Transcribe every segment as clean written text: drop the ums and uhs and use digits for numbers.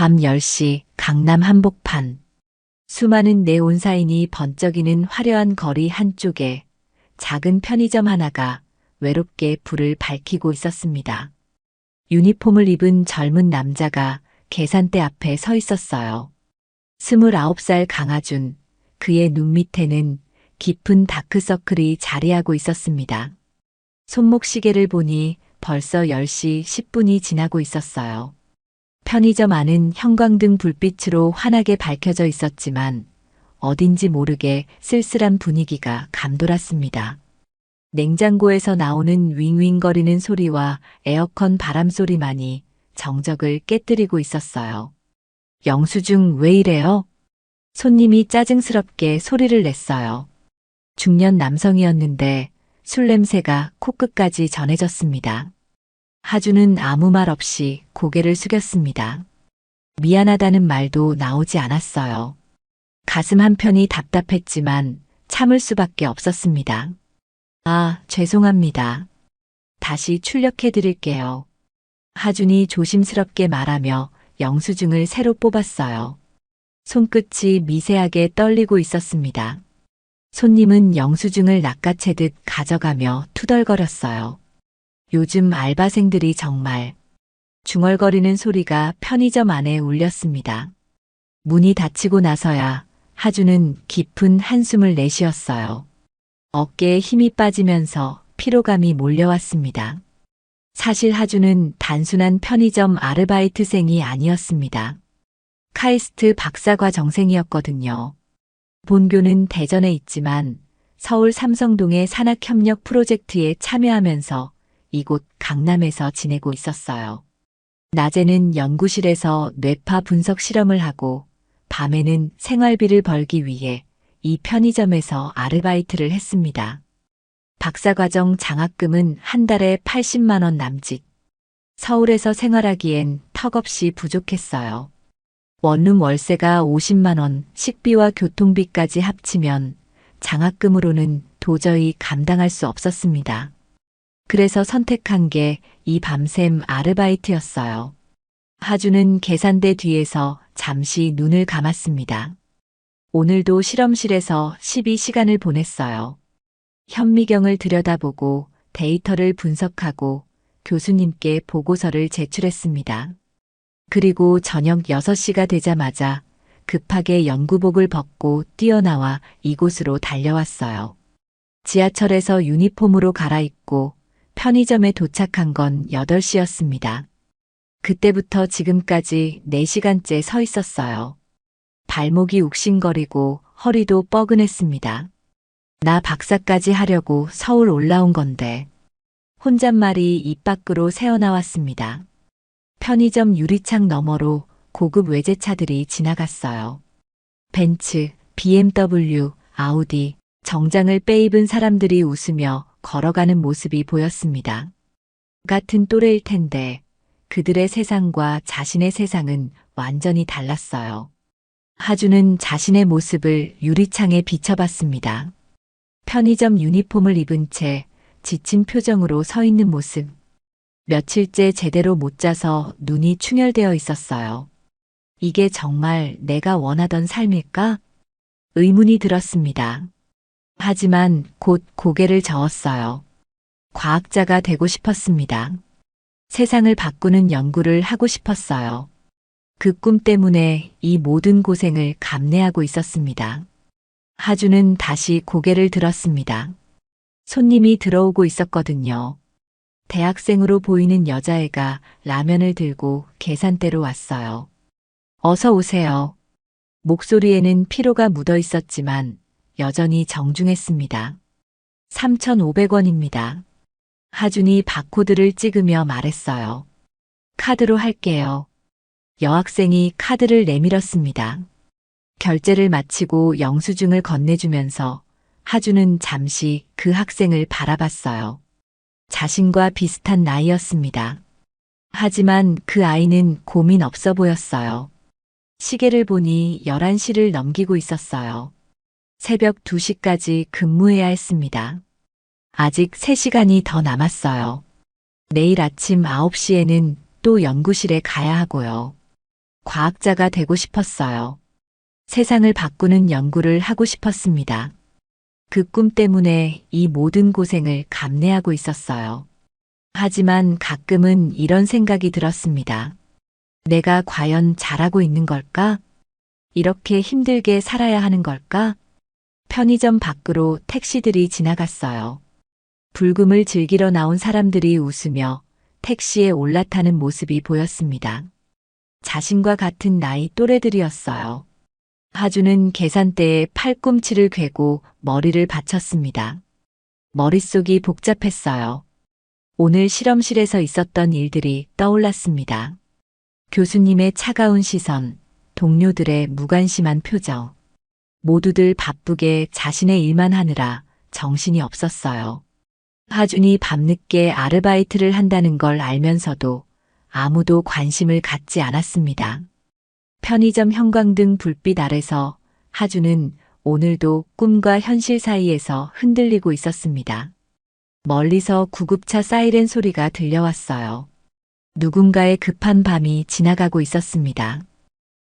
밤 10시 강남 한복판. 수많은 네온사인이 번쩍이는 화려한 거리 한쪽에 작은 편의점 하나가 외롭게 불을 밝히고 있었습니다. 유니폼을 입은 젊은 남자가 계산대 앞에 서 있었어요. 29살 강하준, 그의 눈 밑에는 깊은 다크서클이 자리하고 있었습니다. 손목 시계를 보니 벌써 10시 10분이 지나고 있었어요. 편의점 안은 형광등 불빛으로 환하게 밝혀져 있었지만 어딘지 모르게 쓸쓸한 분위기가 감돌았습니다. 냉장고에서 나오는 윙윙거리는 소리와 에어컨 바람 소리만이 정적을 깨뜨리고 있었어요. 영수증 왜 이래요? 손님이 짜증스럽게 소리를 냈어요. 중년 남성이었는데 술 냄새가 코끝까지 전해졌습니다. 하주는 아무 말 없이 고개를 숙였습니다. 미안하다는 말도 나오지 않았어요. 가슴 한편이 답답했지만 참을 수밖에 없었습니다. 아, 죄송합니다. 다시 출력해 드릴게요. 하준이 조심스럽게 말하며 영수증을 새로 뽑았어요. 손끝이 미세하게 떨리고 있었습니다. 손님은 영수증을 낚아채듯 가져가며 투덜거렸어요. 요즘 알바생들이 정말. 중얼거리는 소리가 편의점 안에 울렸습니다. 문이 닫히고 나서야 하주는 깊은 한숨을 내쉬었어요. 어깨에 힘이 빠지면서 피로감이 몰려왔습니다. 사실 하주는 단순한 편의점 아르바이트생이 아니었습니다. 카이스트 박사과정생이었거든요. 본교는 대전에 있지만 서울 삼성동의 산학협력 프로젝트에 참여하면서 이곳 강남에서 지내고 있었어요. 낮에는 연구실에서 뇌파 분석 실험을 하고 밤에는 생활비를 벌기 위해 이 편의점에서 아르바이트를 했습니다. 박사과정 장학금은 한 달에 80만 원 남짓. 서울에서 생활하기엔 턱없이 부족했어요. 원룸 월세가 50만 원, 식비와 교통비까지 합치면 장학금으로는 도저히 감당할 수 없었습니다. 그래서 선택한 게 이 밤샘 아르바이트였어요. 하주는 계산대 뒤에서 잠시 눈을 감았습니다. 오늘도 실험실에서 12시간을 보냈어요. 현미경을 들여다보고 데이터를 분석하고 교수님께 보고서를 제출했습니다. 그리고 저녁 6시가 되자마자 급하게 연구복을 벗고 뛰어나와 이곳으로 달려왔어요. 지하철에서 유니폼으로 갈아입고 편의점에 도착한 건 8시였습니다. 그때부터 지금까지 4시간째 서 있었어요. 발목이 욱신거리고 허리도 뻐근했습니다. 나 박사까지 하려고 서울 올라온 건데. 혼잣말이 입 밖으로 새어나왔습니다. 편의점 유리창 너머로 고급 외제차들이 지나갔어요. 벤츠, BMW, 아우디, 정장을 빼입은 사람들이 웃으며 걸어가는 모습이 보였습니다. 같은 또래일 텐데 그들의 세상과 자신의 세상은 완전히 달랐어요. 하주는 자신의 모습을 유리창에 비춰봤습니다. 편의점 유니폼을 입은 채 지친 표정으로 서 있는 모습. 며칠째 제대로 못 자서 눈이 충혈되어 있었어요. 이게 정말 내가 원하던 삶일까? 의문이 들었습니다. 하지만 곧 고개를 저었어요. 과학자가 되고 싶었습니다. 세상을 바꾸는 연구를 하고 싶었어요. 그 꿈 때문에 이 모든 고생을 감내하고 있었습니다. 하주는 다시 고개를 들었습니다. 손님이 들어오고 있었거든요. 대학생으로 보이는 여자애가 라면을 들고 계산대로 왔어요. 어서 오세요. 목소리에는 피로가 묻어 있었지만 여전히 정중했습니다. 3,500원입니다. 하준이 바코드를 찍으며 말했어요. 카드로 할게요. 여학생이 카드를 내밀었습니다. 결제를 마치고 영수증을 건네주면서 하준은 잠시 그 학생을 바라봤어요. 자신과 비슷한 나이였습니다. 하지만 그 아이는 고민 없어 보였어요. 시계를 보니 11시를 넘기고 있었어요. 새벽 2시까지 근무해야 했습니다. 아직 3시간이 더 남았어요. 내일 아침 9시에는 또 연구실에 가야 하고요. 과학자가 되고 싶었어요. 세상을 바꾸는 연구를 하고 싶었습니다. 그 꿈 때문에 이 모든 고생을 감내하고 있었어요. 하지만 가끔은 이런 생각이 들었습니다. 내가 과연 잘하고 있는 걸까? 이렇게 힘들게 살아야 하는 걸까? 편의점 밖으로 택시들이 지나갔어요. 불금을 즐기러 나온 사람들이 웃으며 택시에 올라타는 모습이 보였습니다. 자신과 같은 나이 또래들이었어요. 하주는 계산대에 팔꿈치를 괴고 머리를 받쳤습니다. 머릿속이 복잡했어요. 오늘 실험실에서 있었던 일들이 떠올랐습니다. 교수님의 차가운 시선, 동료들의 무관심한 표정. 모두들 바쁘게 자신의 일만 하느라 정신이 없었어요. 하준이 밤늦게 아르바이트를 한다는 걸 알면서도 아무도 관심을 갖지 않았습니다. 편의점 형광등 불빛 아래서 하준은 오늘도 꿈과 현실 사이에서 흔들리고 있었습니다. 멀리서 구급차 사이렌 소리가 들려왔어요. 누군가의 급한 밤이 지나가고 있었습니다.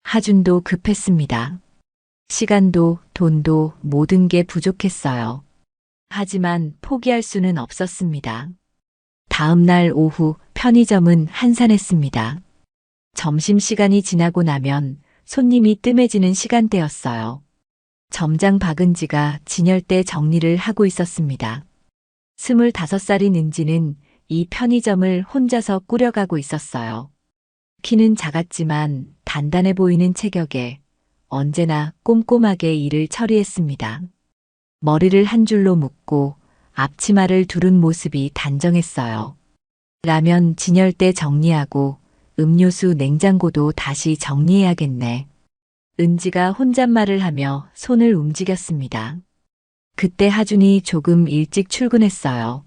하준도 급했습니다. 시간도 돈도 모든 게 부족했어요. 하지만 포기할 수는 없었습니다. 다음 날 오후 편의점은 한산했습니다. 점심시간이 지나고 나면 손님이 뜸해지는 시간대였어요. 점장 박은지가 진열대 정리를 하고 있었습니다. 25살인 은지는 이 편의점을 혼자서 꾸려가고 있었어요. 키는 작았지만 단단해 보이는 체격에 언제나 꼼꼼하게 일을 처리했습니다. 머리를 한 줄로 묶고 앞치마를 두른 모습이 단정했어요. 라면 진열대 정리하고 음료수 냉장고도 다시 정리해야겠네. 은지가 혼잣말을 하며 손을 움직였습니다. 그때 하준이 조금 일찍 출근했어요.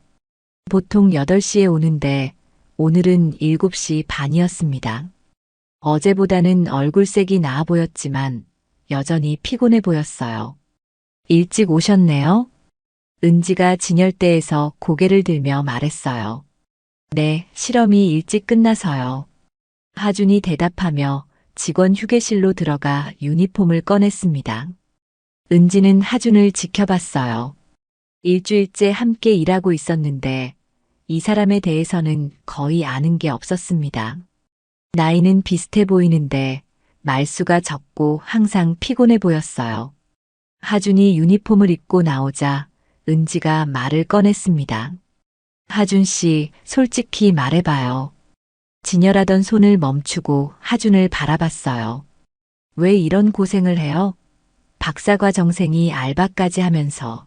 보통 8시에 오는데 오늘은 7시 반이었습니다. 어제보다는 얼굴색이 나아 보였지만 여전히 피곤해 보였어요. 일찍 오셨네요. 은지가 진열대에서 고개를 들며 말했어요. 네, 실험이 일찍 끝나서요. 하준이 대답하며 직원 휴게실로 들어가 유니폼을 꺼냈습니다. 은지는 하준을 지켜봤어요. 일주일째 함께 일하고 있었는데 이 사람에 대해서는 거의 아는 게 없었습니다. 나이는 비슷해 보이는데 말수가 적고 항상 피곤해 보였어요. 하준이 유니폼을 입고 나오자 은지가 말을 꺼냈습니다. 하준 씨, 솔직히 말해봐요. 진열하던 손을 멈추고 하준을 바라봤어요. 왜 이런 고생을 해요? 박사과정생이 알바까지 하면서.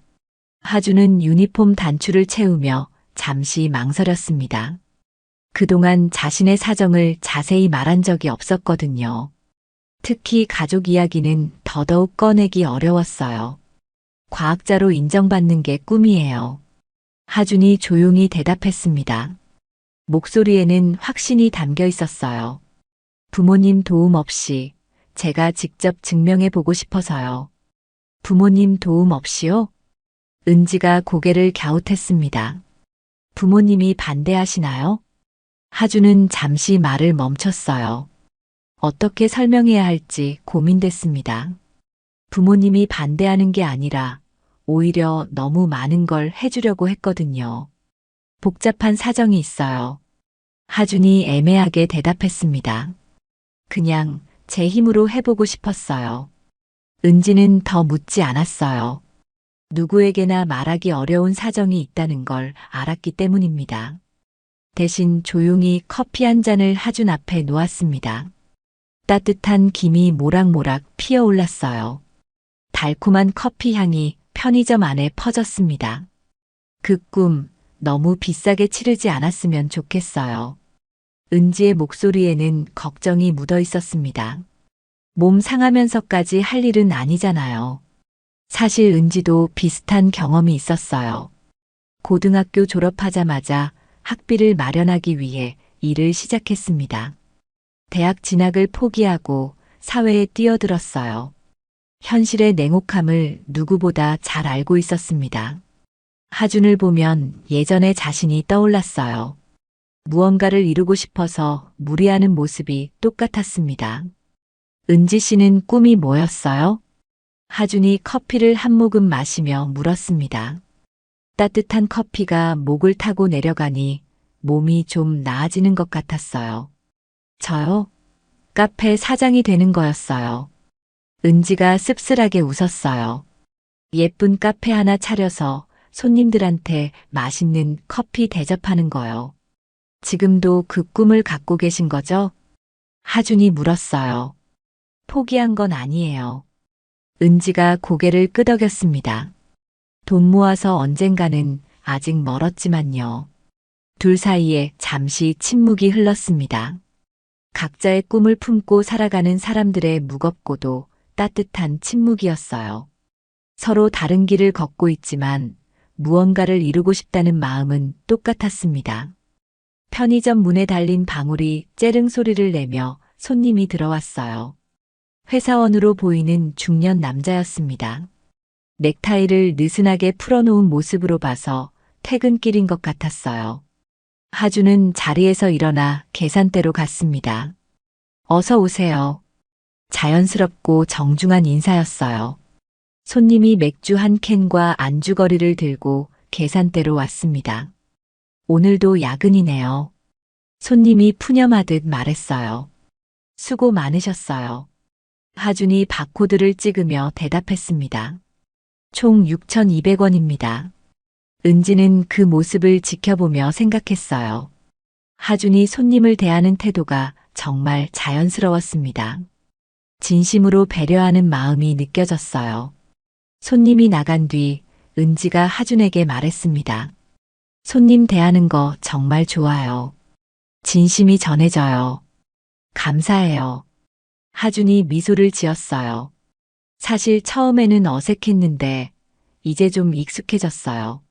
하준은 유니폼 단추를 채우며 잠시 망설였습니다. 그동안 자신의 사정을 자세히 말한 적이 없었거든요. 특히 가족 이야기는 더더욱 꺼내기 어려웠어요. 과학자로 인정받는 게 꿈이에요. 하준이 조용히 대답했습니다. 목소리에는 확신이 담겨 있었어요. 부모님 도움 없이 제가 직접 증명해 보고 싶어서요. 부모님 도움 없이요? 은지가 고개를 갸웃했습니다. 부모님이 반대하시나요? 하준은 잠시 말을 멈췄어요. 어떻게 설명해야 할지 고민됐습니다. 부모님이 반대하는 게 아니라 오히려 너무 많은 걸 해주려고 했거든요. 복잡한 사정이 있어요. 하준이 애매하게 대답했습니다. 그냥 제 힘으로 해보고 싶었어요. 은지는 더 묻지 않았어요. 누구에게나 말하기 어려운 사정이 있다는 걸 알았기 때문입니다. 대신 조용히 커피 한 잔을 하준 앞에 놓았습니다. 따뜻한 김이 모락모락 피어올랐어요. 달콤한 커피 향이 편의점 안에 퍼졌습니다. 그 꿈 너무 비싸게 치르지 않았으면 좋겠어요. 은지의 목소리에는 걱정이 묻어 있었습니다. 몸 상하면서까지 할 일은 아니잖아요. 사실 은지도 비슷한 경험이 있었어요. 고등학교 졸업하자마자 학비를 마련하기 위해 일을 시작했습니다. 대학 진학을 포기하고 사회에 뛰어들었어요. 현실의 냉혹함을 누구보다 잘 알고 있었습니다. 하준을 보면 예전의 자신이 떠올랐어요. 무언가를 이루고 싶어서 무리하는 모습이 똑같았습니다. 은지 씨는 꿈이 뭐였어요? 하준이 커피를 한 모금 마시며 물었습니다. 따뜻한 커피가 목을 타고 내려가니 몸이 좀 나아지는 것 같았어요. 저요? 카페 사장이 되는 거였어요. 은지가 씁쓸하게 웃었어요. 예쁜 카페 하나 차려서 손님들한테 맛있는 커피 대접하는 거요. 지금도 그 꿈을 갖고 계신 거죠? 하준이 물었어요. 포기한 건 아니에요. 은지가 고개를 끄덕였습니다. 돈 모아서 언젠가는 아직 멀었지만요. 둘 사이에 잠시 침묵이 흘렀습니다. 각자의 꿈을 품고 살아가는 사람들의 무겁고도 따뜻한 침묵이었어요. 서로 다른 길을 걷고 있지만 무언가를 이루고 싶다는 마음은 똑같았습니다. 편의점 문에 달린 방울이 째릉 소리를 내며 손님이 들어왔어요. 회사원으로 보이는 중년 남자였습니다. 넥타이를 느슨하게 풀어놓은 모습으로 봐서 퇴근길인 것 같았어요. 하주는 자리에서 일어나 계산대로 갔습니다. 어서 오세요. 자연스럽고 정중한 인사였어요. 손님이 맥주 한 캔과 안주거리를 들고 계산대로 왔습니다. 오늘도 야근이네요. 손님이 푸념하듯 말했어요. 수고 많으셨어요. 하준이 바코드를 찍으며 대답했습니다. 총 6,200원입니다. 은지는 그 모습을 지켜보며 생각했어요. 하준이 손님을 대하는 태도가 정말 자연스러웠습니다. 진심으로 배려하는 마음이 느껴졌어요. 손님이 나간 뒤 은지가 하준에게 말했습니다. 손님 대하는 거 정말 좋아요. 진심이 전해져요. 감사해요. 하준이 미소를 지었어요. 사실 처음에는 어색했는데 이제 좀 익숙해졌어요.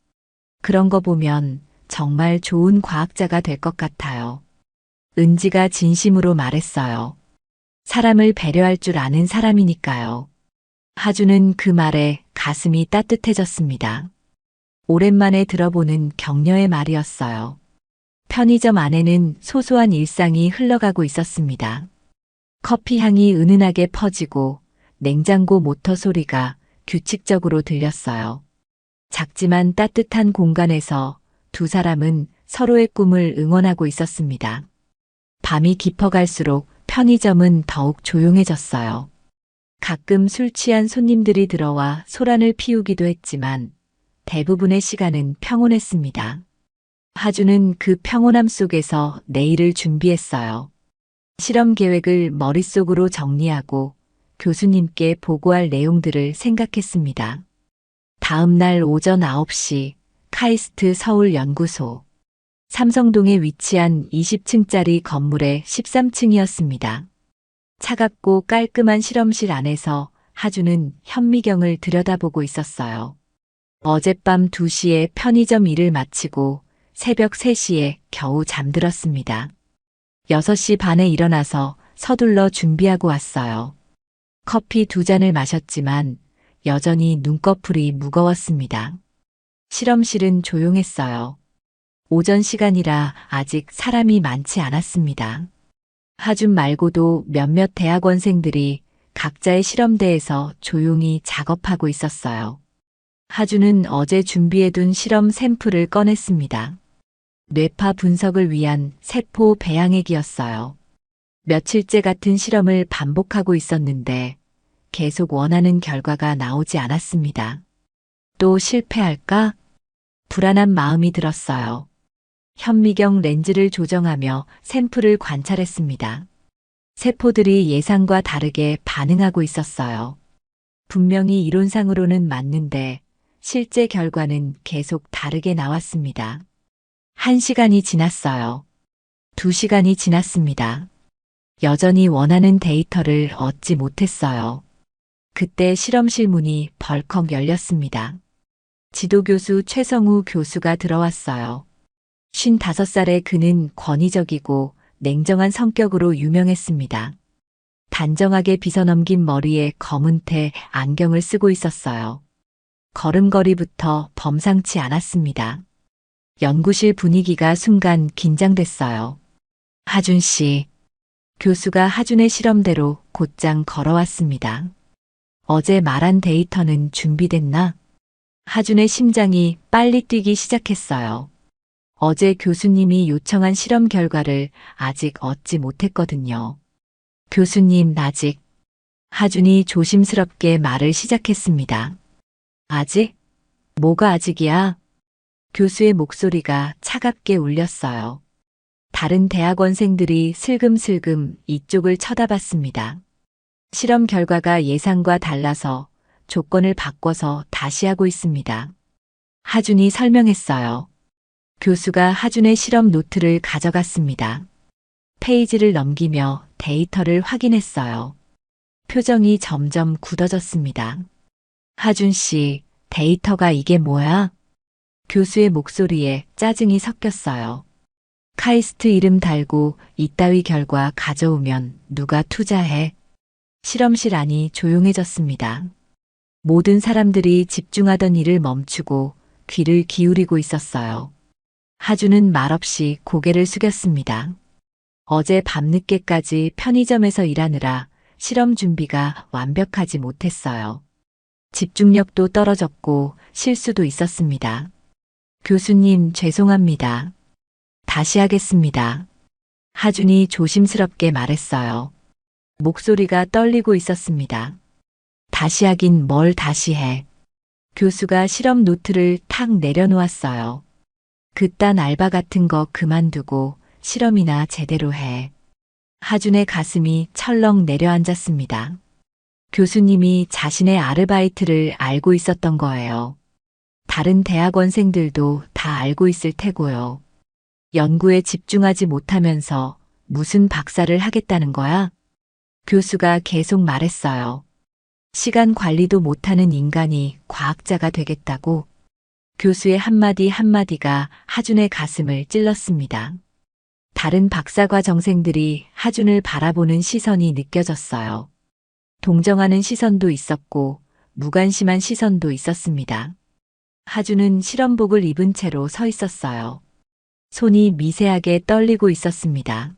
그런 거 보면 정말 좋은 과학자가 될 것 같아요. 은지가 진심으로 말했어요. 사람을 배려할 줄 아는 사람이니까요. 하준은 그 말에 가슴이 따뜻해졌습니다. 오랜만에 들어보는 격려의 말이었어요. 편의점 안에는 소소한 일상이 흘러가고 있었습니다. 커피 향이 은은하게 퍼지고 냉장고 모터 소리가 규칙적으로 들렸어요. 작지만 따뜻한 공간에서 두 사람은 서로의 꿈을 응원하고 있었습니다. 밤이 깊어갈수록 편의점은 더욱 조용해졌어요. 가끔 술 취한 손님들이 들어와 소란을 피우기도 했지만 대부분의 시간은 평온했습니다. 하주는 그 평온함 속에서 내일을 준비했어요. 실험 계획을 머릿속으로 정리하고 교수님께 보고할 내용들을 생각했습니다. 다음 날 오전 9시 카이스트 서울연구소. 삼성동에 위치한 20층짜리 건물의 13층이었습니다. 차갑고 깔끔한 실험실 안에서 하주는 현미경을 들여다보고 있었어요. 어젯밤 2시에 편의점 일을 마치고 새벽 3시에 겨우 잠들었습니다. 6시 반에 일어나서 서둘러 준비하고 왔어요. 커피 2잔을 마셨지만 여전히 눈꺼풀이 무거웠습니다. 실험실은 조용했어요. 오전 시간이라 아직 사람이 많지 않았습니다. 하준 말고도 몇몇 대학원생들이 각자의 실험대에서 조용히 작업하고 있었어요. 하준은 어제 준비해둔 실험 샘플을 꺼냈습니다. 뇌파 분석을 위한 세포 배양액이었어요. 며칠째 같은 실험을 반복하고 있었는데 계속 원하는 결과가 나오지 않았습니다. 또 실패할까? 불안한 마음이 들었어요. 현미경 렌즈를 조정하며 샘플을 관찰했습니다. 세포들이 예상과 다르게 반응하고 있었어요. 분명히 이론상으로는 맞는데 실제 결과는 계속 다르게 나왔습니다. 1시간이 지났어요. 2시간이 지났습니다. 여전히 원하는 데이터를 얻지 못했어요. 그때 실험실 문이 벌컥 열렸습니다. 지도교수 최성우 교수가 들어왔어요. 55살의 그는 권위적이고 냉정한 성격으로 유명했습니다. 단정하게 빗어넘긴 머리에 검은 테 안경을 쓰고 있었어요. 걸음걸이부터 범상치 않았습니다. 연구실 분위기가 순간 긴장됐어요. 하준 씨, 교수가 하준의 실험대로 곧장 걸어왔습니다. 어제 말한 데이터는 준비됐나? 하준의 심장이 빨리 뛰기 시작했어요. 어제 교수님이 요청한 실험 결과를 아직 얻지 못했거든요. 교수님, 아직. 하준이 조심스럽게 말을 시작했습니다. 아직? 뭐가 아직이야? 교수의 목소리가 차갑게 울렸어요. 다른 대학원생들이 슬금슬금 이쪽을 쳐다봤습니다. 실험 결과가 예상과 달라서 조건을 바꿔서 다시 하고 있습니다. 하준이 설명했어요. 교수가 하준의 실험 노트를 가져갔습니다. 페이지를 넘기며 데이터를 확인했어요. 표정이 점점 굳어졌습니다. 하준 씨, 데이터가 이게 뭐야? 교수의 목소리에 짜증이 섞였어요. 카이스트 이름 달고 이따위 결과 가져오면 누가 투자해? 실험실 안이 조용해졌습니다. 모든 사람들이 집중하던 일을 멈추고 귀를 기울이고 있었어요. 하준은 말없이 고개를 숙였습니다. 어제 밤늦게까지 편의점에서 일하느라 실험 준비가 완벽하지 못했어요. 집중력도 떨어졌고 실수도 있었습니다. 교수님, 죄송합니다. 다시 하겠습니다. 하준이 조심스럽게 말했어요. 목소리가 떨리고 있었습니다. 다시 하긴 뭘 다시 해. 교수가 실험 노트를 탁 내려놓았어요. 그딴 알바 같은 거 그만두고 실험이나 제대로 해. 하준의 가슴이 철렁 내려앉았습니다. 교수님이 자신의 아르바이트를 알고 있었던 거예요. 다른 대학원생들도 다 알고 있을 테고요. 연구에 집중하지 못하면서 무슨 박사를 하겠다는 거야? 교수가 계속 말했어요. 시간 관리도 못하는 인간이 과학자가 되겠다고. 교수의 한마디 한마디가 하준의 가슴을 찔렀습니다. 다른 박사과정생들이 하준을 바라보는 시선이 느껴졌어요. 동정하는 시선도 있었고 무관심한 시선도 있었습니다. 하준은 실험복을 입은 채로 서 있었어요. 손이 미세하게 떨리고 있었습니다.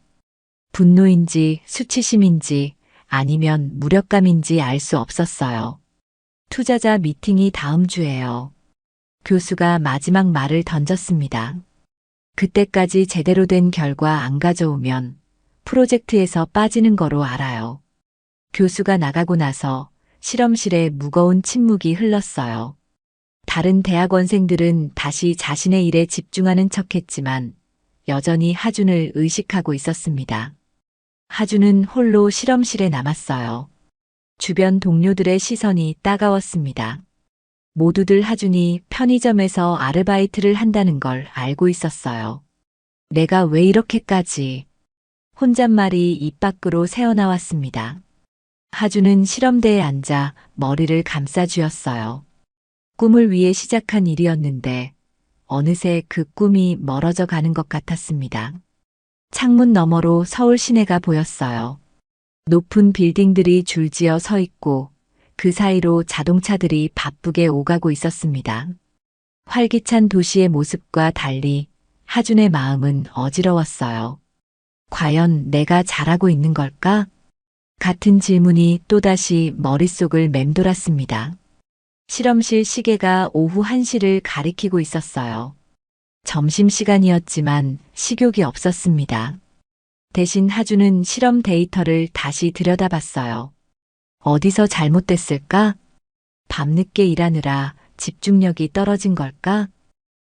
분노인지 수치심인지 아니면 무력감인지 알 수 없었어요. 투자자 미팅이 다음 주예요. 교수가 마지막 말을 던졌습니다. 그때까지 제대로 된 결과 안 가져오면 프로젝트에서 빠지는 거로 알아요. 교수가 나가고 나서 실험실에 무거운 침묵이 흘렀어요. 다른 대학원생들은 다시 자신의 일에 집중하는 척했지만 여전히 하준을 의식하고 있었습니다. 하준은 홀로 실험실에 남았어요. 주변 동료들의 시선이 따가웠습니다. 모두들 하준이 편의점에서 아르바이트를 한다는 걸 알고 있었어요. 내가 왜 이렇게까지? 혼잣말이 입 밖으로 새어나왔습니다. 하준은 실험대에 앉아 머리를 감싸쥐었어요. 꿈을 위해 시작한 일이었는데 어느새 그 꿈이 멀어져 가는 것 같았습니다. 창문 너머로 서울 시내가 보였어요. 높은 빌딩들이 줄지어 서 있고 그 사이로 자동차들이 바쁘게 오가고 있었습니다. 활기찬 도시의 모습과 달리 하준의 마음은 어지러웠어요. 과연 내가 잘하고 있는 걸까? 같은 질문이 또다시 머릿속을 맴돌았습니다. 실험실 시계가 오후 1시를 가리키고 있었어요. 점심시간이었지만 식욕이 없었습니다. 대신 하준은 실험 데이터를 다시 들여다봤어요. 어디서 잘못됐을까? 밤늦게 일하느라 집중력이 떨어진 걸까?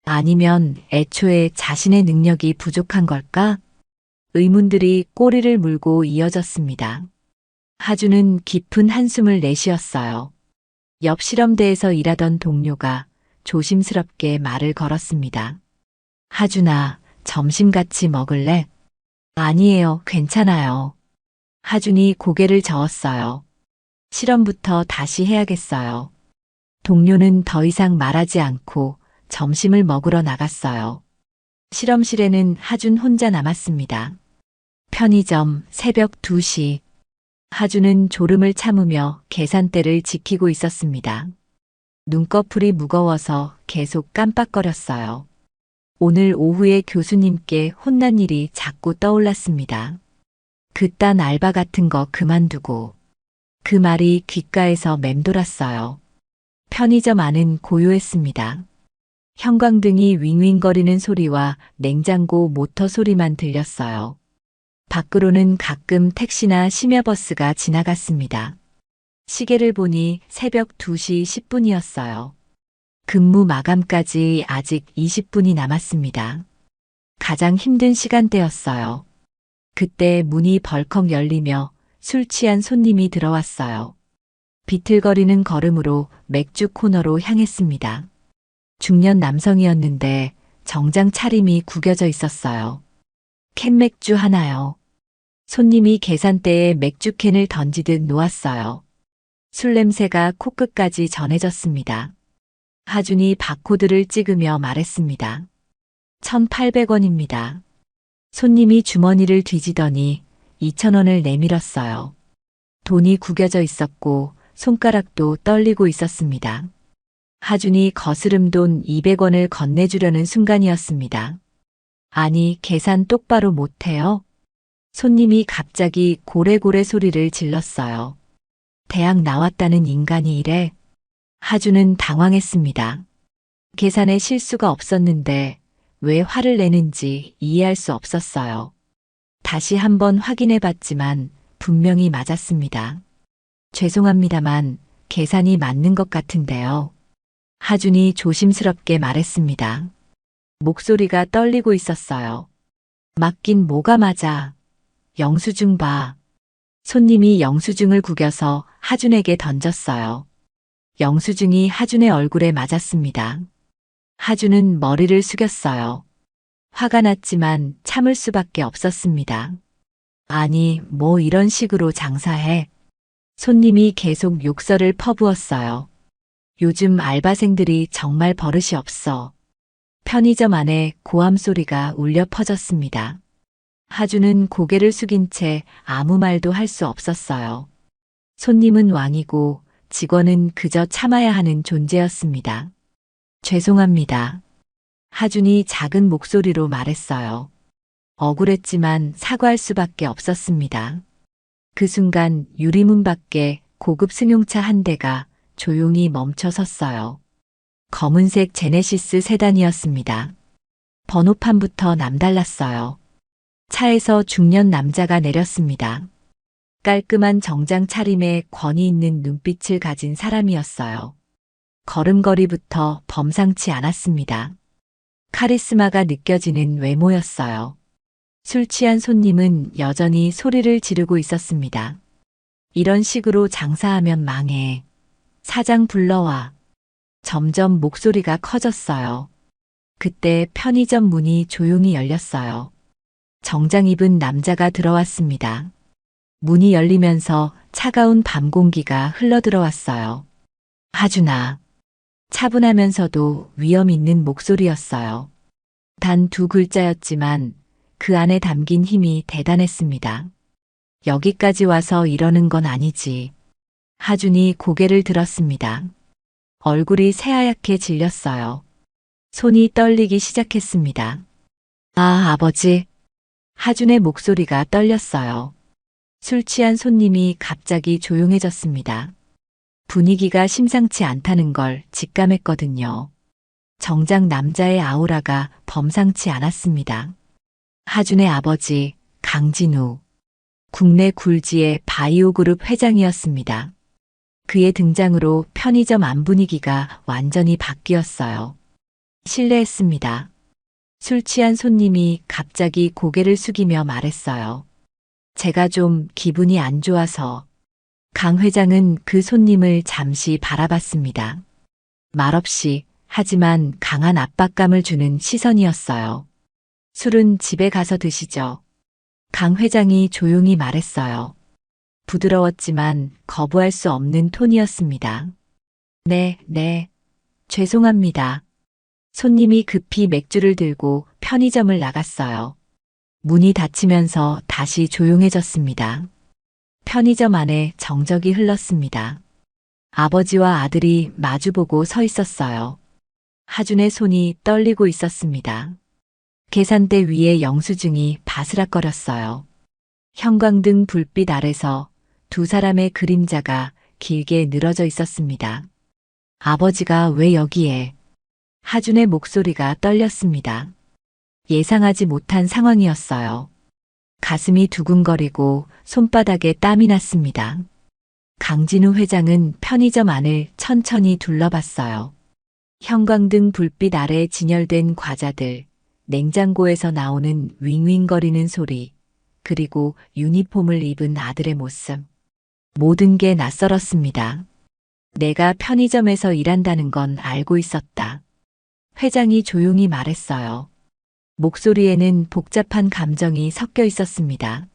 아니면 애초에 자신의 능력이 부족한 걸까? 의문들이 꼬리를 물고 이어졌습니다. 하준은 깊은 한숨을 내쉬었어요. 옆 실험대에서 일하던 동료가 조심스럽게 말을 걸었습니다. 하준아, 점심 같이 먹을래? 아니에요, 괜찮아요. 하준이 고개를 저었어요. 실험부터 다시 해야겠어요. 동료는 더 이상 말하지 않고 점심을 먹으러 나갔어요. 실험실에는 하준 혼자 남았습니다. 편의점 새벽 2시. 하준은 졸음을 참으며 계산대를 지키고 있었습니다. 눈꺼풀이 무거워서 계속 깜빡거렸어요. 오늘 오후에 교수님께 혼난 일이 자꾸 떠올랐습니다. 그딴 알바 같은 거 그만두고. 그 말이 귓가에서 맴돌았어요. 편의점 안은 고요했습니다. 형광등이 윙윙거리는 소리와 냉장고 모터 소리만 들렸어요. 밖으로는 가끔 택시나 심야버스가 지나갔습니다. 시계를 보니 새벽 2시 10분이었어요. 근무 마감까지 아직 20분이 남았습니다. 가장 힘든 시간대였어요. 그때 문이 벌컥 열리며 술 취한 손님이 들어왔어요. 비틀거리는 걸음으로 맥주 코너로 향했습니다. 중년 남성이었는데 정장 차림이 구겨져 있었어요. 캔 맥주 하나요. 손님이 계산대에 맥주캔을 던지듯 놓았어요. 술 냄새가 코끝까지 전해졌습니다. 하준이 바코드를 찍으며 말했습니다. 1,800원입니다. 손님이 주머니를 뒤지더니 2,000원을 내밀었어요. 돈이 구겨져 있었고 손가락도 떨리고 있었습니다. 하준이 거스름 돈 200원을 건네주려는 순간이었습니다. 아니, 계산 똑바로 못해요? 손님이 갑자기 고래고래 소리를 질렀어요. 대학 나왔다는 인간이 이래? 하준은 당황했습니다. 계산에 실수가 없었는데 왜 화를 내는지 이해할 수 없었어요. 다시 한번 확인해 봤지만 분명히 맞았습니다. 죄송합니다만 계산이 맞는 것 같은데요. 하준이 조심스럽게 말했습니다. 목소리가 떨리고 있었어요. 맞긴 뭐가 맞아. 영수증 봐. 손님이 영수증을 구겨서 하준에게 던졌어요. 영수증이 하준의 얼굴에 맞았습니다. 하준은 머리를 숙였어요. 화가 났지만 참을 수밖에 없었습니다. 아니, 뭐 이런 식으로 장사해. 손님이 계속 욕설을 퍼부었어요. 요즘 알바생들이 정말 버릇이 없어. 편의점 안에 고함 소리가 울려 퍼졌습니다. 하준은 고개를 숙인 채 아무 말도 할 수 없었어요. 손님은 왕이고 직원은 그저 참아야 하는 존재였습니다. 죄송합니다. 하준이 작은 목소리로 말했어요. 억울했지만 사과할 수밖에 없었습니다. 그 순간 유리문 밖에 고급 승용차 한 대가 조용히 멈춰 섰어요. 검은색 제네시스 세단이었습니다. 번호판부터 남달랐어요. 차에서 중년 남자가 내렸습니다. 깔끔한 정장 차림에 권위 있는 눈빛을 가진 사람이었어요. 걸음걸이부터 범상치 않았습니다. 카리스마가 느껴지는 외모였어요. 술 취한 손님은 여전히 소리를 지르고 있었습니다. 이런 식으로 장사하면 망해. 사장 불러와. 점점 목소리가 커졌어요. 그때 편의점 문이 조용히 열렸어요. 정장 입은 남자가 들어왔습니다. 문이 열리면서 차가운 밤 공기가 흘러들어왔어요. 하준아. 차분하면서도 위험 있는 목소리였어요. 단 2글자였지만 그 안에 담긴 힘이 대단했습니다. 여기까지 와서 이러는 건 아니지. 하준이 고개를 들었습니다. 얼굴이 새하얗게 질렸어요. 손이 떨리기 시작했습니다. 아, 아버지. 하준의 목소리가 떨렸어요. 술 취한 손님이 갑자기 조용해졌습니다. 분위기가 심상치 않다는 걸 직감했거든요. 정작 남자의 아우라가 범상치 않았습니다. 하준의 아버지, 강진우. 국내 굴지의 바이오그룹 회장이었습니다. 그의 등장으로 편의점 안 분위기가 완전히 바뀌었어요. 실례했습니다. 술 취한 손님이 갑자기 고개를 숙이며 말했어요. 제가 좀 기분이 안 좋아서. 강 회장은 그 손님을 잠시 바라봤습니다. 말없이 하지만 강한 압박감을 주는 시선이었어요. 술은 집에 가서 드시죠. 강 회장이 조용히 말했어요. 부드러웠지만 거부할 수 없는 톤이었습니다. 네, 죄송합니다. 손님이 급히 맥주를 들고 편의점을 나갔어요. 문이 닫히면서 다시 조용해졌습니다. 편의점 안에 정적이 흘렀습니다. 아버지와 아들이 마주보고 서 있었어요. 하준의 손이 떨리고 있었습니다. 계산대 위에 영수증이 바스락거렸어요. 형광등 불빛 아래서 두 사람의 그림자가 길게 늘어져 있었습니다. 아버지가 왜 여기에? 하준의 목소리가 떨렸습니다. 예상하지 못한 상황이었어요. 가슴이 두근거리고 손바닥에 땀이 났습니다. 강진우 회장은 편의점 안을 천천히 둘러봤어요. 형광등 불빛 아래 진열된 과자들, 냉장고에서 나오는 윙윙거리는 소리, 그리고 유니폼을 입은 아들의 모습. 모든 게 낯설었습니다. 내가 편의점에서 일한다는 건 알고 있었다. 회장이 조용히 말했어요. 목소리에는 복잡한 감정이 섞여 있었습니다.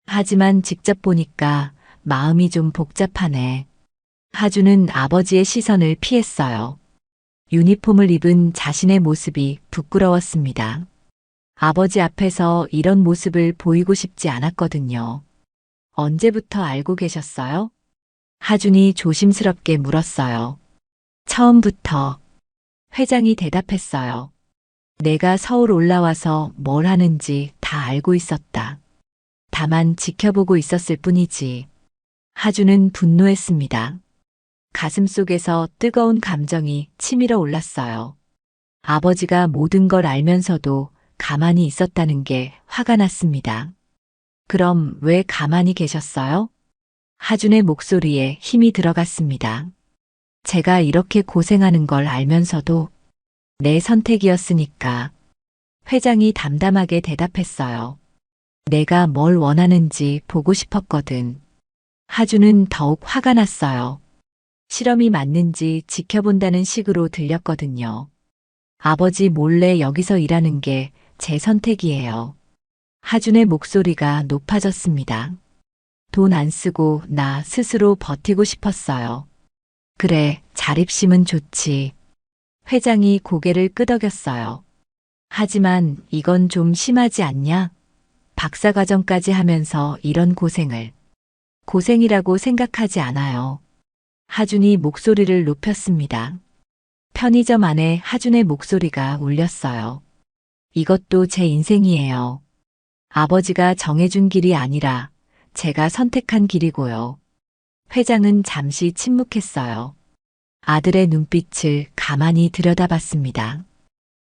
하지만 직접 보니까 마음이 좀 복잡하네. 하주는 아버지의 시선을 피했어요. 유니폼을 입은 자신의 모습이 부끄러웠습니다. 아버지 앞에서 이런 모습을 보이고 싶지 않았거든요. 언제부터 알고 계셨어요? 하준이 조심스럽게 물었어요. 처음부터. 회장이 대답했어요. 내가 서울 올라와서 뭘 하는지 다 알고 있었다. 다만 지켜보고 있었을 뿐이지. 하준은 분노했습니다. 가슴속에서 뜨거운 감정이 치밀어 올랐어요. 아버지가 모든 걸 알면서도 가만히 있었다는 게 화가 났습니다. 그럼 왜 가만히 계셨어요? 하준의 목소리에 힘이 들어갔습니다. 제가 이렇게 고생하는 걸 알면서도 내 선택이었으니까. 회장이 담담하게 대답했어요. 내가 뭘 원하는지 보고 싶었거든. 하준은 더욱 화가 났어요. 실험이 맞는지 지켜본다는 식으로 들렸거든요. 아버지 몰래 여기서 일하는 게 제 선택이에요. 하준의 목소리가 높아졌습니다. 돈 안 쓰고 나 스스로 버티고 싶었어요. 그래, 자립심은 좋지. 회장이 고개를 끄덕였어요. 하지만 이건 좀 심하지 않냐? 박사과정까지 하면서 이런 고생을. 고생이라고 생각하지 않아요. 하준이 목소리를 높였습니다. 편의점 안에 하준의 목소리가 울렸어요. 이것도 제 인생이에요. 아버지가 정해준 길이 아니라 제가 선택한 길이고요. 회장은 잠시 침묵했어요. 아들의 눈빛을 가만히 들여다봤습니다.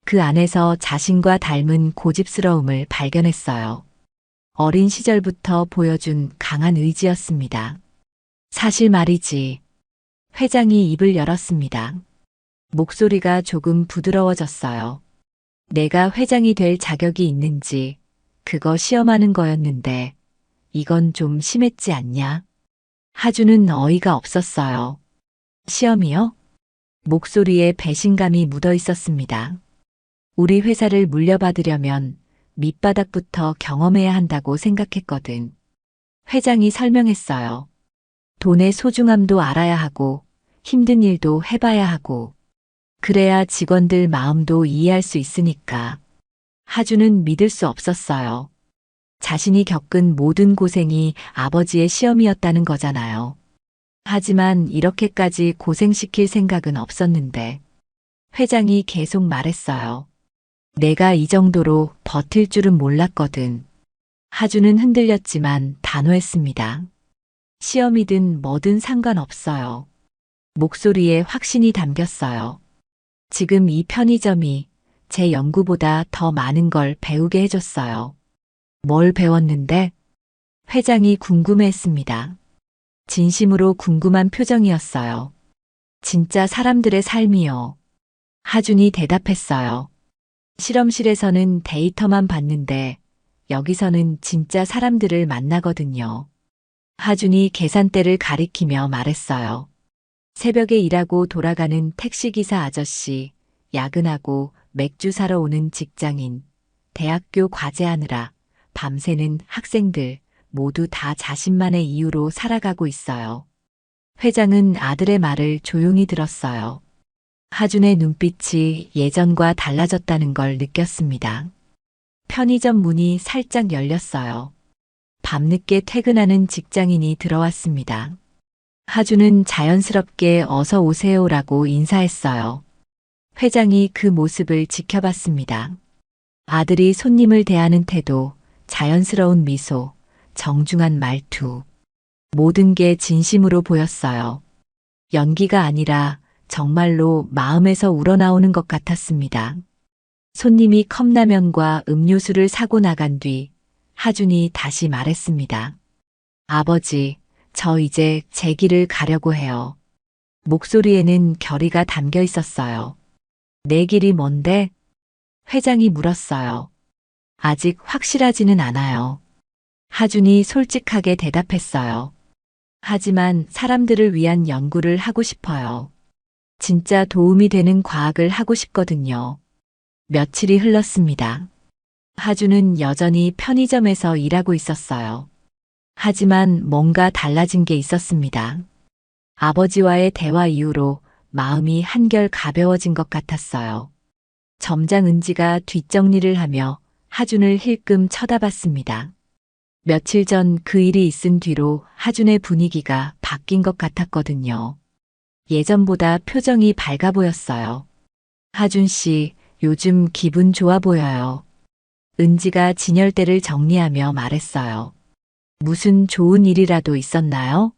그 안에서 자신과 닮은 고집스러움을 발견했어요. 어린 시절부터 보여준 강한 의지였습니다. 사실 말이지. 회장이 입을 열었습니다. 목소리가 조금 부드러워졌어요. 내가 회장이 될 자격이 있는지 그거 시험하는 거였는데 이건 좀 심했지 않냐? 하주는 어이가 없었어요. 시험이요? 목소리에 배신감이 묻어 있었습니다. 우리 회사를 물려받으려면 밑바닥부터 경험해야 한다고 생각했거든. 회장이 설명했어요. 돈의 소중함도 알아야 하고 힘든 일도 해봐야 하고 그래야 직원들 마음도 이해할 수 있으니까. 하주는 믿을 수 없었어요. 자신이 겪은 모든 고생이 아버지의 시험이었다는 거잖아요. 하지만 이렇게까지 고생시킬 생각은 없었는데. 회장이 계속 말했어요. 내가 이 정도로 버틸 줄은 몰랐거든. 하주는 흔들렸지만 단호했습니다. 시험이든 뭐든 상관없어요. 목소리에 확신이 담겼어요. 지금 이 편의점이 제 연구보다 더 많은 걸 배우게 해줬어요. 뭘 배웠는데? 회장이 궁금해했습니다. 진심으로 궁금한 표정이었어요. 진짜 사람들의 삶이요. 하준이 대답했어요. 실험실에서는 데이터만 봤는데 여기서는 진짜 사람들을 만나거든요. 하준이 계산대를 가리키며 말했어요. 새벽에 일하고 돌아가는 택시기사 아저씨, 야근하고 맥주 사러 오는 직장인, 대학교 과제하느라 밤새는 학생들 모두 다 자신만의 이유로 살아가고 있어요. 회장은 아들의 말을 조용히 들었어요. 하준의 눈빛이 예전과 달라졌다는 걸 느꼈습니다. 편의점 문이 살짝 열렸어요. 밤늦게 퇴근하는 직장인이 들어왔습니다. 하준은 자연스럽게 어서 오세요라고 인사했어요. 회장이 그 모습을 지켜봤습니다. 아들이 손님을 대하는 태도, 자연스러운 미소, 정중한 말투. 모든 게 진심으로 보였어요. 연기가 아니라 정말로 마음에서 우러나오는 것 같았습니다. 손님이 컵라면과 음료수를 사고 나간 뒤 하준이 다시 말했습니다. 아버지, 저 이제 제 길을 가려고 해요. 목소리에는 결의가 담겨 있었어요. 내 길이 뭔데? 회장이 물었어요. 아직 확실하지는 않아요. 하준이 솔직하게 대답했어요. 하지만 사람들을 위한 연구를 하고 싶어요. 진짜 도움이 되는 과학을 하고 싶거든요. 며칠이 흘렀습니다. 하준은 여전히 편의점에서 일하고 있었어요. 하지만 뭔가 달라진 게 있었습니다. 아버지와의 대화 이후로 마음이 한결 가벼워진 것 같았어요. 점장 은지가 뒷정리를 하며 하준을 힐끔 쳐다봤습니다. 며칠 전 그 일이 있은 뒤로 하준의 분위기가 바뀐 것 같았거든요. 예전보다 표정이 밝아 보였어요. 하준 씨, 요즘 기분 좋아 보여요. 은지가 진열대를 정리하며 말했어요. 무슨 좋은 일이라도 있었나요?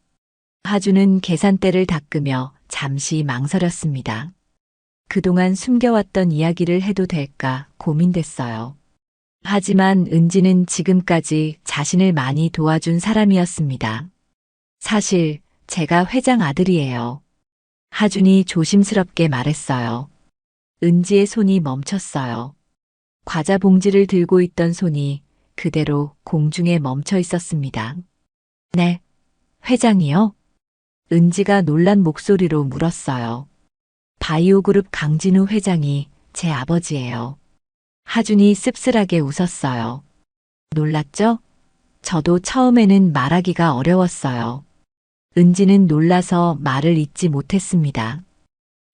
하준은 계산대를 닦으며 잠시 망설였습니다. 그동안 숨겨왔던 이야기를 해도 될까 고민됐어요. 하지만 은지는 지금까지 자신을 많이 도와준 사람이었습니다. 사실 제가 회장 아들이에요. 하준이 조심스럽게 말했어요. 은지의 손이 멈췄어요. 과자 봉지를 들고 있던 손이 그대로 공중에 멈춰 있었습니다. 네, 회장이요? 은지가 놀란 목소리로 물었어요. 바이오그룹 강진우 회장이 제 아버지예요. 하준이 씁쓸하게 웃었어요. 놀랐죠? 저도 처음에는 말하기가 어려웠어요. 은지는 놀라서 말을 잇지 못했습니다.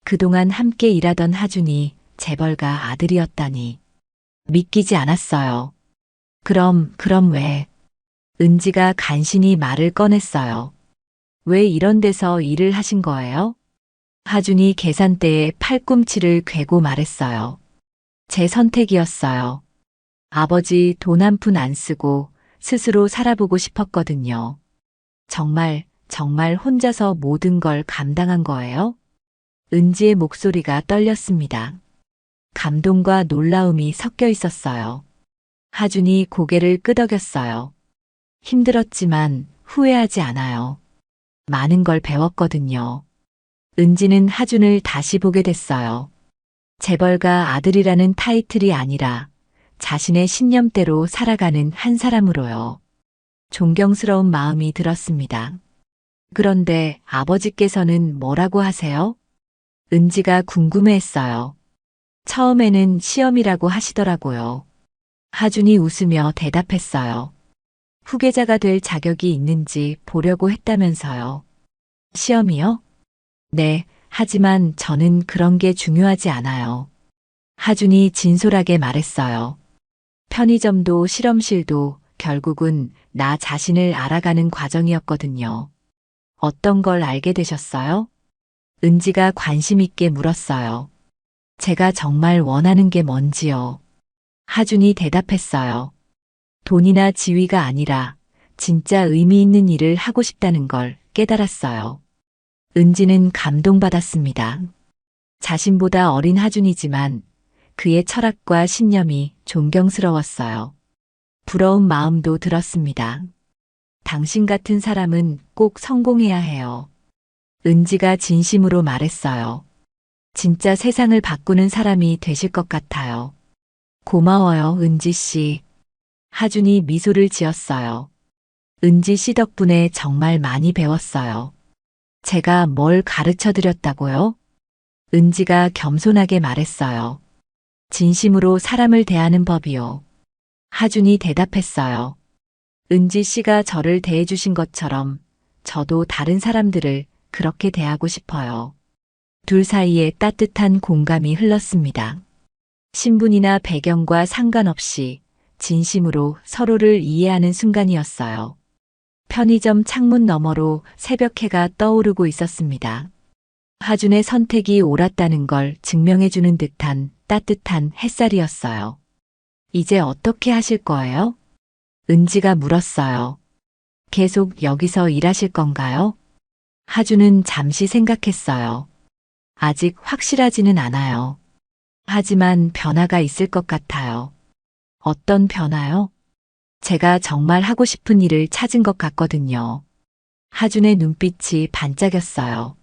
그동안 함께 일하던 하준이 재벌가 아들이었다니. 믿기지 않았어요. 그럼 왜? 은지가 간신히 말을 꺼냈어요. 왜 이런 데서 일을 하신 거예요? 하준이 계산대에 팔꿈치를 괴고 말했어요. 제 선택이었어요. 아버지 돈 한 푼 안 쓰고 스스로 살아보고 싶었거든요. 정말 혼자서 모든 걸 감당한 거예요? 은지의 목소리가 떨렸습니다. 감동과 놀라움이 섞여 있었어요. 하준이 고개를 끄덕였어요. 힘들었지만 후회하지 않아요. 많은 걸 배웠거든요. 은지는 하준을 다시 보게 됐어요. 재벌가 아들이라는 타이틀이 아니라 자신의 신념대로 살아가는 한 사람으로요. 존경스러운 마음이 들었습니다. 그런데 아버지께서는 뭐라고 하세요? 은지가 궁금해했어요. 처음에는 시험이라고 하시더라고요. 하준이 웃으며 대답했어요. 후계자가 될 자격이 있는지 보려고 했다면서요. 시험이요? 네, 하지만 저는 그런 게 중요하지 않아요. 하준이 진솔하게 말했어요. 편의점도 실험실도 결국은 나 자신을 알아가는 과정이었거든요. 어떤 걸 알게 되셨어요? 은지가 관심 있게 물었어요. 제가 정말 원하는 게 뭔지요. 하준이 대답했어요. 돈이나 지위가 아니라 진짜 의미 있는 일을 하고 싶다는 걸 깨달았어요. 은지는 감동받았습니다. 자신보다 어린 하준이지만 그의 철학과 신념이 존경스러웠어요. 부러운 마음도 들었습니다. 당신 같은 사람은 꼭 성공해야 해요. 은지가 진심으로 말했어요. 진짜 세상을 바꾸는 사람이 되실 것 같아요. 고마워요, 은지 씨. 하준이 미소를 지었어요. 은지 씨 덕분에 정말 많이 배웠어요. 제가 뭘 가르쳐 드렸다고요? 은지가 겸손하게 말했어요. 진심으로 사람을 대하는 법이요. 하준이 대답했어요. 은지 씨가 저를 대해주신 것처럼 저도 다른 사람들을 그렇게 대하고 싶어요. 둘 사이에 따뜻한 공감이 흘렀습니다. 신분이나 배경과 상관없이 진심으로 서로를 이해하는 순간이었어요. 편의점 창문 너머로 새벽해가 떠오르고 있었습니다. 하준의 선택이 옳았다는 걸 증명해주는 듯한 따뜻한 햇살이었어요. 이제 어떻게 하실 거예요? 은지가 물었어요. 계속 여기서 일하실 건가요? 하주는 잠시 생각했어요. 아직 확실하지는 않아요. 하지만 변화가 있을 것 같아요. 어떤 변화요? 제가 정말 하고 싶은 일을 찾은 것 같거든요. 하준의 눈빛이 반짝였어요.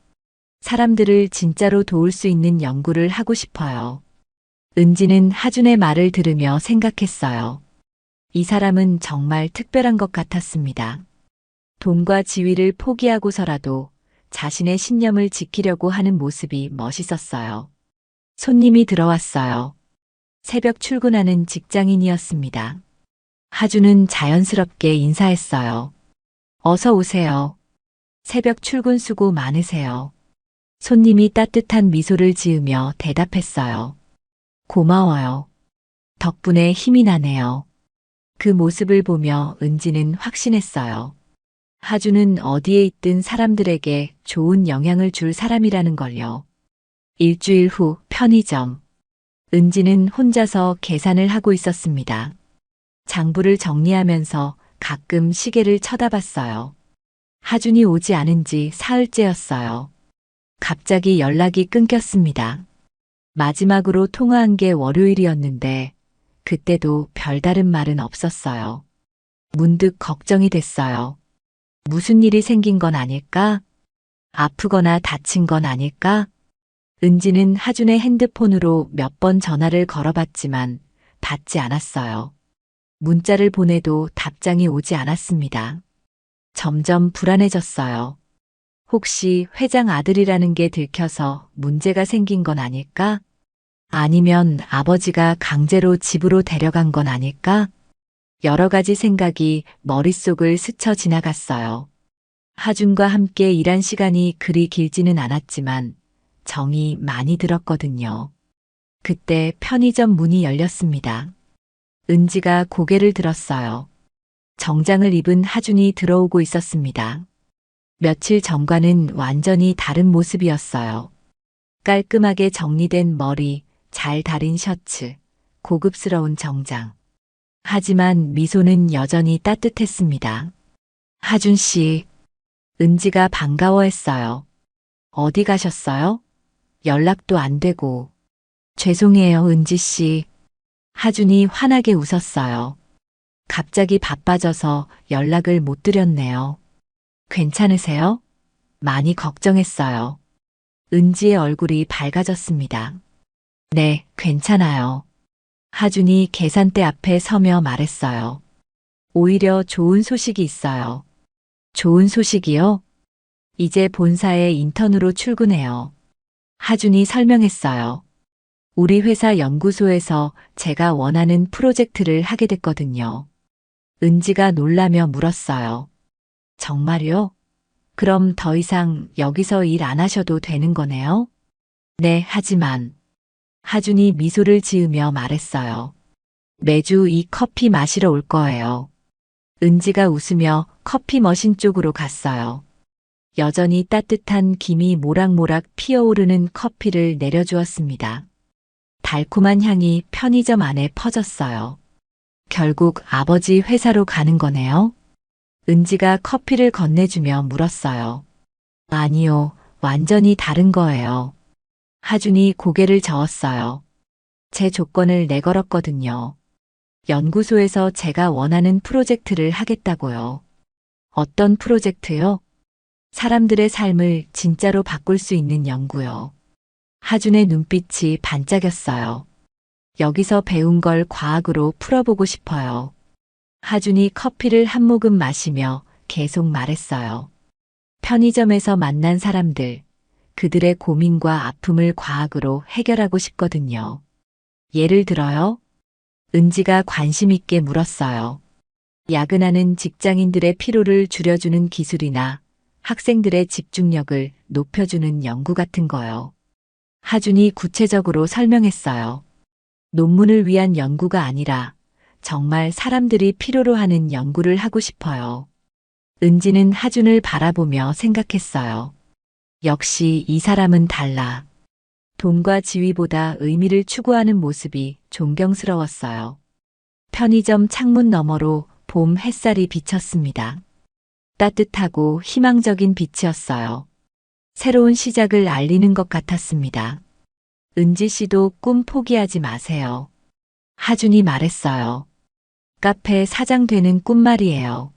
사람들을 진짜로 도울 수 있는 연구를 하고 싶어요. 은지는 하준의 말을 들으며 생각했어요. 이 사람은 정말 특별한 것 같았습니다. 돈과 지위를 포기하고서라도 자신의 신념을 지키려고 하는 모습이 멋있었어요. 손님이 들어왔어요. 새벽 출근하는 직장인이었습니다. 하준은 자연스럽게 인사했어요. 어서 오세요. 새벽 출근 수고 많으세요. 손님이 따뜻한 미소를 지으며 대답했어요. 고마워요. 덕분에 힘이 나네요. 그 모습을 보며 은지는 확신했어요. 하주는 어디에 있든 사람들에게 좋은 영향을 줄 사람이라는 걸요. 일주일 후 편의점. 은지는 혼자서 계산을 하고 있었습니다. 장부를 정리하면서 가끔 시계를 쳐다봤어요. 하준이 오지 않은 지 사흘째였어요. 갑자기 연락이 끊겼습니다. 마지막으로 통화한 게 월요일이었는데 그때도 별다른 말은 없었어요. 문득 걱정이 됐어요. 무슨 일이 생긴 건 아닐까? 아프거나 다친 건 아닐까? 은지는 하준의 핸드폰으로 몇 번 전화를 걸어봤지만 받지 않았어요. 문자를 보내도 답장이 오지 않았습니다. 점점 불안해졌어요. 혹시 회장 아들이라는 게 들켜서 문제가 생긴 건 아닐까? 아니면 아버지가 강제로 집으로 데려간 건 아닐까? 여러 가지 생각이 머릿속을 스쳐 지나갔어요. 하준과 함께 일한 시간이 그리 길지는 않았지만 정이 많이 들었거든요. 그때 편의점 문이 열렸습니다. 은지가 고개를 들었어요. 정장을 입은 하준이 들어오고 있었습니다. 며칠 전과는 완전히 다른 모습이었어요. 깔끔하게 정리된 머리, 잘 다린 셔츠, 고급스러운 정장. 하지만 미소는 여전히 따뜻했습니다. 하준 씨, 은지가 반가워했어요. 어디 가셨어요? 연락도 안 되고. 죄송해요, 은지 씨. 하준이 환하게 웃었어요. 갑자기 바빠져서 연락을 못 드렸네요. 괜찮으세요? 많이 걱정했어요. 은지의 얼굴이 밝아졌습니다. 네, 괜찮아요. 하준이 계산대 앞에 서며 말했어요. 오히려 좋은 소식이 있어요. 좋은 소식이요? 이제 본사에 인턴으로 출근해요. 하준이 설명했어요. 우리 회사 연구소에서 제가 원하는 프로젝트를 하게 됐거든요. 은지가 놀라며 물었어요. 정말요? 그럼 더 이상 여기서 일 안 하셔도 되는 거네요? 네, 하지만 하준이 미소를 지으며 말했어요. 매주 이 커피 마시러 올 거예요. 은지가 웃으며 커피 머신 쪽으로 갔어요. 여전히 따뜻한 김이 모락모락 피어오르는 커피를 내려주었습니다. 달콤한 향이 편의점 안에 퍼졌어요. 결국 아버지 회사로 가는 거네요? 은지가 커피를 건네주며 물었어요. 아니요, 완전히 다른 거예요. 하준이 고개를 저었어요. 제 조건을 내걸었거든요. 연구소에서 제가 원하는 프로젝트를 하겠다고요. 어떤 프로젝트요? 사람들의 삶을 진짜로 바꿀 수 있는 연구요. 하준의 눈빛이 반짝였어요. 여기서 배운 걸 과학으로 풀어보고 싶어요. 하준이 커피를 한 모금 마시며 계속 말했어요. 편의점에서 만난 사람들, 그들의 고민과 아픔을 과학으로 해결하고 싶거든요. 예를 들어요? 은지가 관심 있게 물었어요. 야근하는 직장인들의 피로를 줄여주는 기술이나 학생들의 집중력을 높여주는 연구 같은 거요. 하준이 구체적으로 설명했어요. 논문을 위한 연구가 아니라 정말 사람들이 필요로 하는 연구를 하고 싶어요. 은지는 하준을 바라보며 생각했어요. 역시 이 사람은 달라. 돈과 지위보다 의미를 추구하는 모습이 존경스러웠어요. 편의점 창문 너머로 봄 햇살이 비쳤습니다. 따뜻하고 희망적인 빛이었어요. 새로운 시작을 알리는 것 같았습니다. 은지 씨도 꿈 포기하지 마세요. 하준이 말했어요. 카페 사장 되는 꿈 말이에요.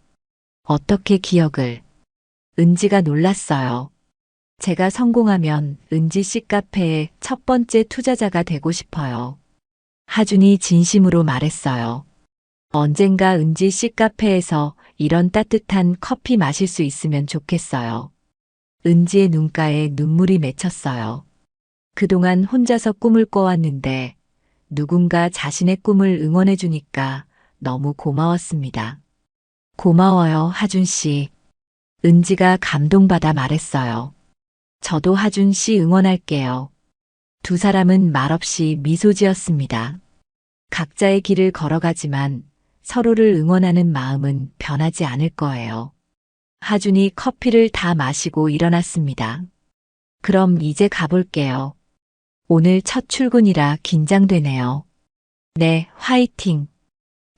어떻게 기억을? 은지가 놀랐어요. 제가 성공하면 은지 씨 카페의 첫 번째 투자자가 되고 싶어요. 하준이 진심으로 말했어요. 언젠가 은지 씨 카페에서 이런 따뜻한 커피 마실 수 있으면 좋겠어요. 은지의 눈가에 눈물이 맺혔어요. 그동안 혼자서 꿈을 꿔왔는데 누군가 자신의 꿈을 응원해 주니까 너무 고마웠습니다. 고마워요, 하준 씨. 은지가 감동받아 말했어요. 저도 하준 씨 응원할게요. 두 사람은 말없이 미소 지었습니다. 각자의 길을 걸어가지만 서로를 응원하는 마음은 변하지 않을 거예요. 하준이 커피를 다 마시고 일어났습니다. 그럼 이제 가볼게요. 오늘 첫 출근이라 긴장되네요. 네, 화이팅!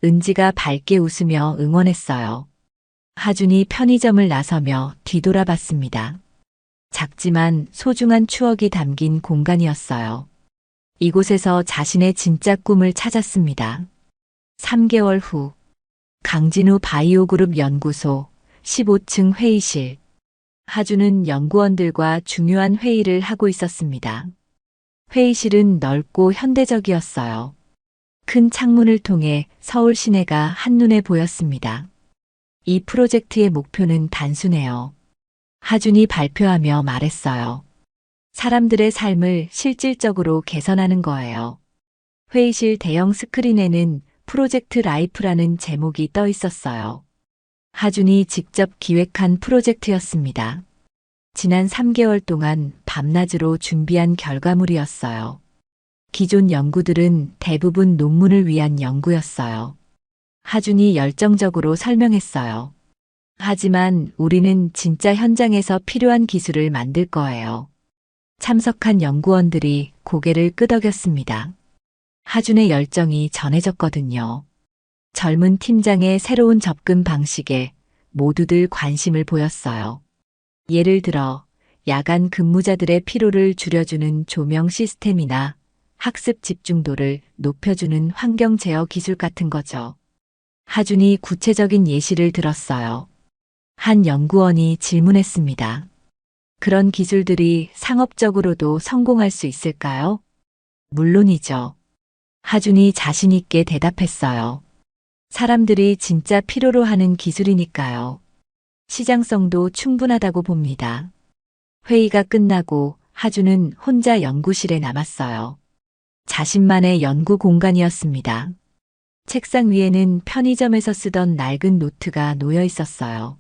은지가 밝게 웃으며 응원했어요. 하준이 편의점을 나서며 뒤돌아봤습니다. 작지만 소중한 추억이 담긴 공간이었어요. 이곳에서 자신의 진짜 꿈을 찾았습니다. 3개월 후, 강진우 바이오그룹 연구소 15층 회의실. 하준은 연구원들과 중요한 회의를 하고 있었습니다. 회의실은 넓고 현대적이었어요. 큰 창문을 통해 서울 시내가 한눈에 보였습니다. 이 프로젝트의 목표는 단순해요. 하준이 발표하며 말했어요. 사람들의 삶을 실질적으로 개선하는 거예요. 회의실 대형 스크린에는 프로젝트 라이프라는 제목이 떠 있었어요. 하준이 직접 기획한 프로젝트였습니다. 지난 3개월 동안 밤낮으로 준비한 결과물이었어요. 기존 연구들은 대부분 논문을 위한 연구였어요. 하준이 열정적으로 설명했어요. 하지만 우리는 진짜 현장에서 필요한 기술을 만들 거예요. 참석한 연구원들이 고개를 끄덕였습니다. 하준의 열정이 전해졌거든요. 젊은 팀장의 새로운 접근 방식에 모두들 관심을 보였어요. 예를 들어 야간 근무자들의 피로를 줄여주는 조명 시스템이나 학습 집중도를 높여주는 환경 제어 기술 같은 거죠. 하준이 구체적인 예시를 들었어요. 한 연구원이 질문했습니다. 그런 기술들이 상업적으로도 성공할 수 있을까요? 물론이죠. 하준이 자신 있게 대답했어요. 사람들이 진짜 필요로 하는 기술이니까요. 시장성도 충분하다고 봅니다. 회의가 끝나고 하준은 혼자 연구실에 남았어요. 자신만의 연구 공간이었습니다. 책상 위에는 편의점에서 쓰던 낡은 노트가 놓여 있었어요.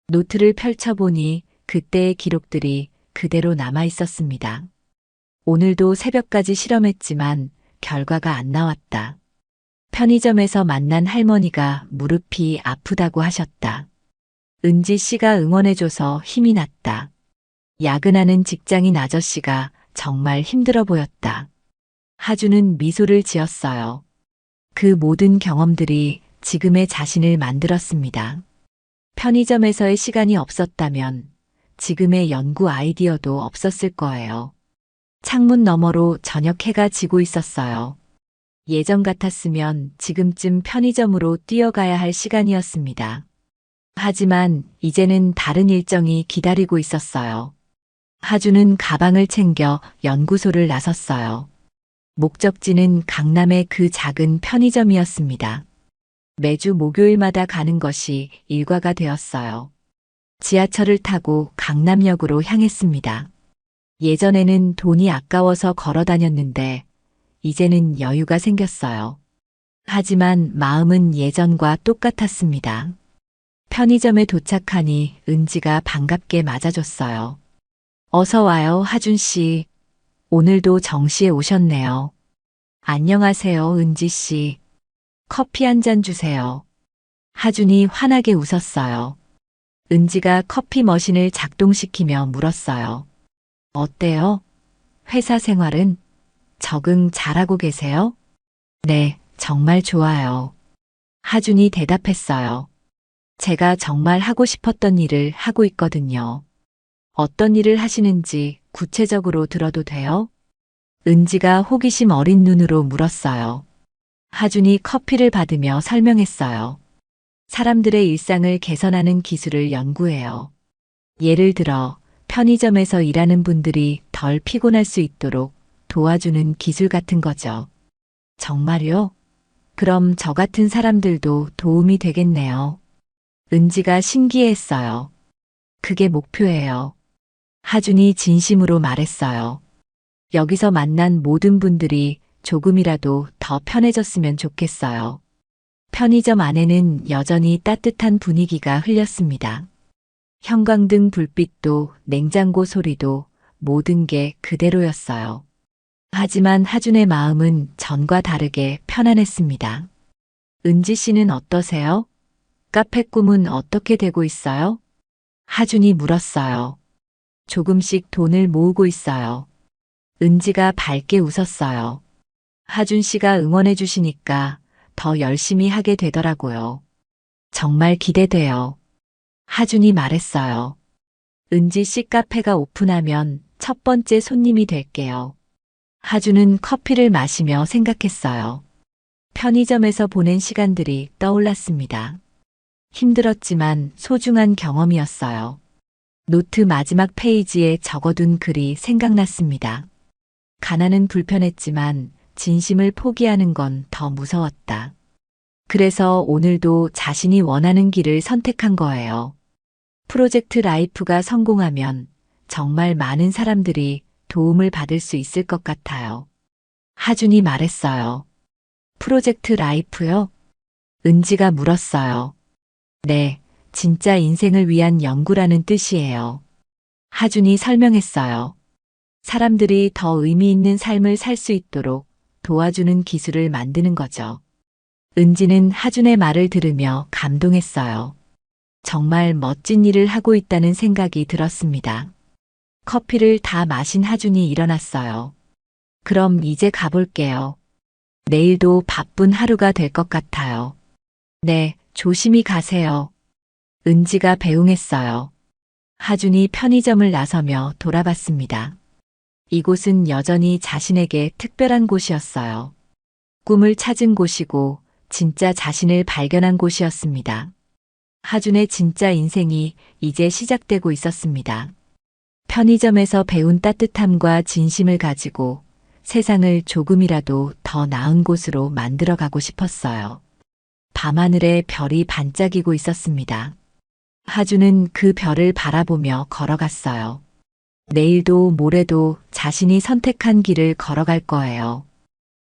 노트를 펼쳐보니 그때의 기록들이 그대로 남아 있었습니다. 오늘도 새벽까지 실험했지만 결과가 안 나왔다. 편의점에서 만난 할머니가 무릎이 아프다고 하셨다. 은지 씨가 응원해줘서 힘이 났다. 야근하는 직장인 아저씨가 정말 힘들어 보였다. 하준은 미소를 지었어요. 그 모든 경험들이 지금의 자신을 만들었습니다. 편의점에서의 시간이 없었다면 지금의 연구 아이디어도 없었을 거예요. 창문 너머로 저녁 해가 지고 있었어요. 예전 같았으면 지금쯤 편의점으로 뛰어가야 할 시간이었습니다. 하지만 이제는 다른 일정이 기다리고 있었어요. 하준은 가방을 챙겨 연구소를 나섰어요. 목적지는 강남의 그 작은 편의점이었습니다. 매주 목요일마다 가는 것이 일과가 되었어요. 지하철을 타고 강남역으로 향했습니다. 예전에는 돈이 아까워서 걸어 다녔는데 이제는 여유가 생겼어요. 하지만 마음은 예전과 똑같았습니다. 편의점에 도착하니 은지가 반갑게 맞아줬어요. 어서 와요, 하준 씨. 오늘도 정시에 오셨네요. 안녕하세요, 은지 씨. 커피 한 잔 주세요. 하준이 환하게 웃었어요. 은지가 커피 머신을 작동시키며 물었어요. 어때요? 회사 생활은? 적응 잘하고 계세요? 네, 정말 좋아요. 하준이 대답했어요. 제가 정말 하고 싶었던 일을 하고 있거든요. 어떤 일을 하시는지 구체적으로 들어도 돼요? 은지가 호기심 어린 눈으로 물었어요. 하준이 커피를 받으며 설명했어요. 사람들의 일상을 개선하는 기술을 연구해요. 예를 들어 편의점에서 일하는 분들이 덜 피곤할 수 있도록 도와주는 기술 같은 거죠. 정말요? 그럼 저 같은 사람들도 도움이 되겠네요. 은지가 신기해했어요. 그게 목표예요. 하준이 진심으로 말했어요. 여기서 만난 모든 분들이 조금이라도 더 편해졌으면 좋겠어요. 편의점 안에는 여전히 따뜻한 분위기가 흘렸습니다. 형광등 불빛도 냉장고 소리도 모든 게 그대로였어요. 하지만 하준의 마음은 전과 다르게 편안했습니다. 은지 씨는 어떠세요? 카페 꿈은 어떻게 되고 있어요? 하준이 물었어요. 조금씩 돈을 모으고 있어요. 은지가 밝게 웃었어요. 하준 씨가 응원해 주시니까 더 열심히 하게 되더라고요. 정말 기대돼요. 하준이 말했어요. 은지 씨 카페가 오픈하면 첫 번째 손님이 될게요. 하준은 커피를 마시며 생각했어요. 편의점에서 보낸 시간들이 떠올랐습니다. 힘들었지만 소중한 경험이었어요. 노트 마지막 페이지에 적어둔 글이 생각났습니다. 가난은 불편했지만 진심을 포기하는 건 더 무서웠다. 그래서 오늘도 자신이 원하는 길을 선택한 거예요. 프로젝트 라이프가 성공하면 정말 많은 사람들이 도움을 받을 수 있을 것 같아요. 하준이 말했어요. 프로젝트 라이프요? 은지가 물었어요. 네, 진짜 인생을 위한 연구라는 뜻이에요. 하준이 설명했어요. 사람들이 더 의미 있는 삶을 살 수 있도록 도와주는 기술을 만드는 거죠. 은지는 하준의 말을 들으며 감동했어요. 정말 멋진 일을 하고 있다는 생각이 들었습니다. 커피를 다 마신 하준이 일어났어요. 그럼 이제 가볼게요. 내일도 바쁜 하루가 될 것 같아요. 네, 조심히 가세요. 은지가 배웅했어요. 하준이 편의점을 나서며 돌아봤습니다. 이곳은 여전히 자신에게 특별한 곳이었어요. 꿈을 찾은 곳이고 진짜 자신을 발견한 곳이었습니다. 하준의 진짜 인생이 이제 시작되고 있었습니다. 편의점에서 배운 따뜻함과 진심을 가지고 세상을 조금이라도 더 나은 곳으로 만들어 가고 싶었어요. 밤하늘에 별이 반짝이고 있었습니다. 하준은 그 별을 바라보며 걸어갔어요. 내일도 모레도 자신이 선택한 길을 걸어갈 거예요.